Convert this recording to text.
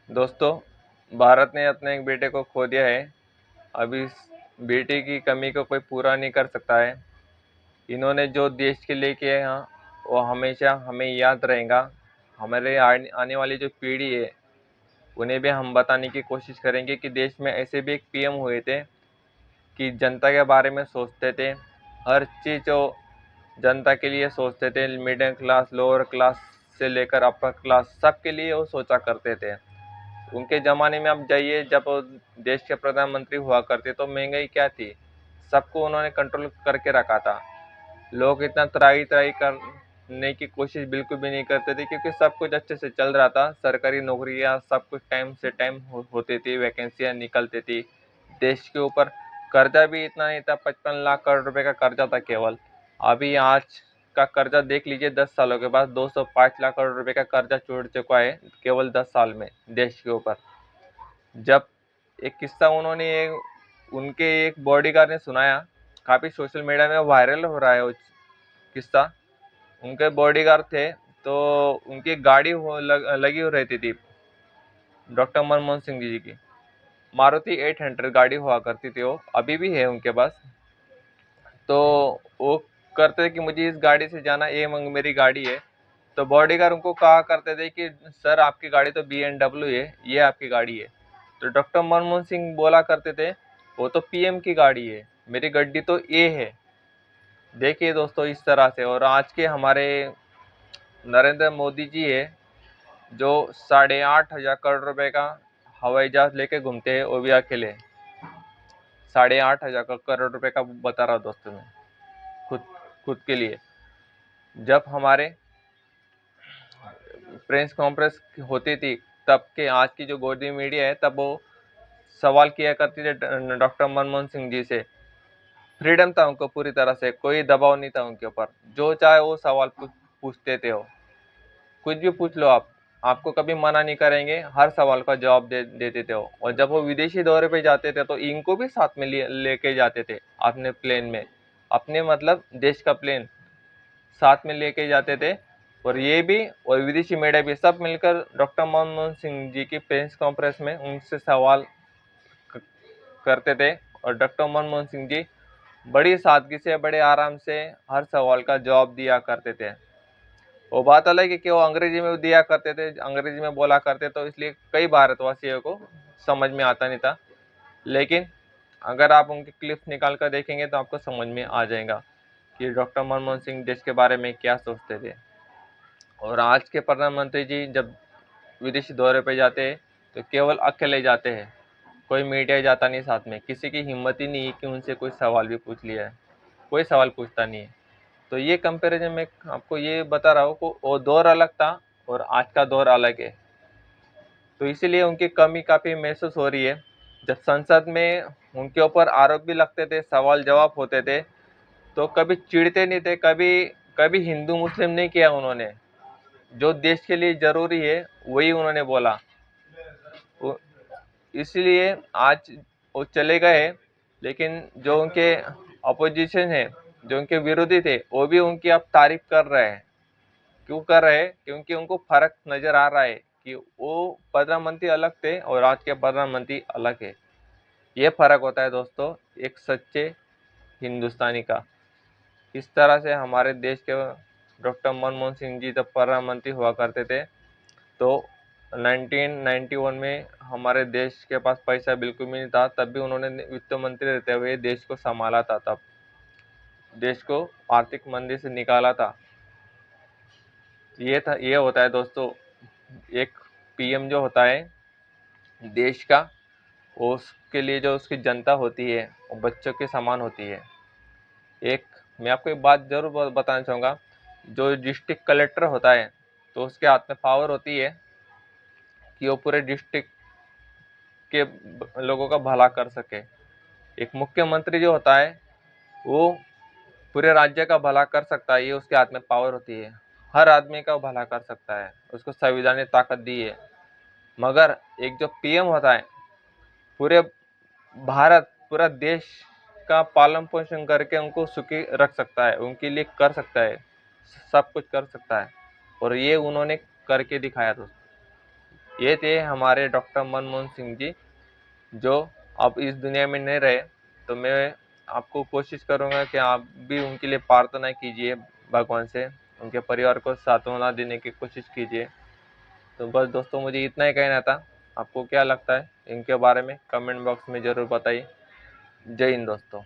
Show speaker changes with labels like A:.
A: दोस्तों, भारत ने अपने एक बेटे को खो दिया है। अब इस बेटे की कमी को कोई पूरा नहीं कर सकता है। इन्होंने जो देश के लिए किया है वो हमेशा हमें याद रहेगा। हमारे आने वाली जो पीढ़ी है उन्हें भी हम बताने की कोशिश करेंगे कि देश में ऐसे भी एक पीएम हुए थे कि जनता के बारे में सोचते थे। हर चीज़ जो जनता के लिए सोचते थे, मिडिल क्लास, लोअर क्लास से लेकर अपर क्लास, सबके लिए वो सोचा करते थे। उनके ज़माने में आप जाइए, जब वो देश के प्रधानमंत्री हुआ करते तो महंगाई क्या थी, सबको उन्होंने कंट्रोल करके रखा था। लोग इतना त्राही त्राही करने की कोशिश बिल्कुल भी नहीं करते थे, क्योंकि सब कुछ अच्छे से चल रहा था। सरकारी नौकरियां सब कुछ टाइम से टाइम होती थी, वैकेंसियां निकलती थी। देश के ऊपर कर्जा भी इतना नहीं था, 55 लाख करोड़ रुपए का कर्जा था केवल। अभी आज का कर्जा देख लीजिए, 10 सालों के बाद 205 लाख करोड़ रुपए का कर्जा छोड़ चुका है केवल 10 साल में देश के ऊपर। जब एक किस्सा उनके एक बॉडीगार्ड ने सुनाया, काफी सोशल मीडिया में वायरल हो रहा है वो किस्सा। उनके बॉडीगार्ड थे, तो उनकी गाड़ी लगी हो रहती थी डॉक्टर मनमोहन सिंह जी की। मारुति 800 गाड़ी हुआ करती थी, वो अभी भी है उनके पास। तो वो करते कि मुझे इस गाड़ी से जाना, ये मेरी गाड़ी है। तो बॉडीगार्ड उनको कहा करते थे कि सर, आपकी गाड़ी तो BMW है, ये आपकी गाड़ी है। तो डॉक्टर मनमोहन सिंह बोला करते थे, वो तो पीएम की गाड़ी है, मेरी गड्डी तो ये है। देखिए दोस्तों, इस तरह से। और आज के हमारे नरेंद्र मोदी जी है, जो 8,500 करोड़ रुपए का हवाई जहाज लेके घूमते हैं, वो भी अकेले। 8,500 करोड़ रुपए का बता रहा दोस्तों मैं, खुद खुद के लिए। जब हमारे प्रेस कॉन्फ्रेंस होती थी, तब के आज की जो गोदी मीडिया है, तब वो सवाल किया करती थी डॉक्टर मनमोहन सिंह जी से। फ्रीडम था उनको पूरी तरह से, कोई दबाव नहीं था उनके ऊपर। जो चाहे वो सवाल पूछते थे वो, कुछ भी पूछ लो आप, आपको कभी मना नहीं करेंगे, हर सवाल का जवाब देते थे वो। और जब वो विदेशी दौरे पे जाते थे तो इनको भी साथ में लेके जाते थे अपने प्लेन में। अपने मतलब देश का प्लेन साथ में लेके जाते थे। और ये भी, और विदेशी मीडिया भी, सब मिलकर डॉक्टर मनमोहन सिंह जी की प्रेस कॉन्फ्रेंस में उनसे सवाल करते थे। और डॉक्टर मनमोहन सिंह जी बड़ी सादगी से, बड़े आराम से हर सवाल का जवाब दिया करते थे। वो बात अलग है कि वो अंग्रेजी में दिया करते थे, अंग्रेजी में बोला करते, तो इसलिए कई भारतवासियों को समझ में आता नहीं था। लेकिन अगर आप उनके क्लिप निकाल कर देखेंगे तो आपको समझ में आ जाएगा कि डॉक्टर मनमोहन सिंह देश के बारे में क्या सोचते थे। और आज के प्रधानमंत्री जी जब विदेशी दौरे पर जाते हैं तो केवल अकेले जाते हैं, कोई मीडिया जाता नहीं साथ में। किसी की हिम्मत ही नहीं है कि उनसे कोई सवाल भी पूछ लिया है, कोई सवाल पूछता नहीं है। तो ये कंपैरिजन में आपको ये बता रहा हूँ कि वो दौर अलग था और आज का दौर अलग है। तो इसीलिए उनकी कमी काफ़ी महसूस हो रही है। जब संसद में उनके ऊपर आरोप भी लगते थे, सवाल जवाब होते थे, तो कभी चिढ़ते नहीं थे, कभी कभी हिंदू मुस्लिम नहीं किया उन्होंने। जो देश के लिए जरूरी है वही उन्होंने बोला। इसलिए आज वो चले गए, लेकिन जो उनके अपोजिशन है, जो उनके विरोधी थे, वो भी उनकी अब तारीफ कर रहे हैं। क्यों कर रहे हैं? क्योंकि उनको फर्क नजर आ रहा है कि वो प्रधानमंत्री अलग थे और आज के प्रधानमंत्री अलग है। ये फर्क होता है दोस्तों एक सच्चे हिंदुस्तानी का। इस तरह से हमारे देश के डॉक्टर मनमोहन सिंह जी जब प्रधानमंत्री हुआ करते थे, तो 1991 में हमारे देश के पास पैसा बिल्कुल भी नहीं था, तब भी उन्होंने वित्त मंत्री रहते हुए देश को संभाला था। तब देश को आर्थिक मंदी से निकाला था। ये होता है दोस्तों, एक पीएम जो होता है देश का, उसके लिए जो उसकी जनता होती है वो बच्चों के समान होती है। एक मैं आपको एक बात जरूर बताना चाहूँगा, जो डिस्ट्रिक्ट कलेक्टर होता है, तो उसके हाथ में पावर होती है कि वो पूरे डिस्ट्रिक्ट के लोगों का भला कर सके। एक मुख्यमंत्री जो होता है वो पूरे राज्य का भला कर सकता है, ये उसके हाथ में पावर होती है। हर आदमी का भला कर सकता है, उसको संविधान ने ताकत दी है। मगर एक जो पीएम होता है, पूरे भारत, पूरा देश का पालन पोषण करके उनको सुखी रख सकता है, उनके लिए कर सकता है, सब कुछ कर सकता है। और ये उन्होंने करके दिखाया दोस्तों। ये थे हमारे डॉक्टर मनमोहन सिंह जी, जो अब इस दुनिया में नहीं रहे। तो मैं आपको कोशिश करूँगा कि आप भी उनके लिए प्रार्थना कीजिए भगवान से, उनके परिवार को सांत्वना देने की कोशिश कीजिए। तो बस दोस्तों, मुझे इतना ही कहना था। आपको क्या लगता है इनके बारे में कमेंट बॉक्स में ज़रूर बताइए। जय हिंद दोस्तों।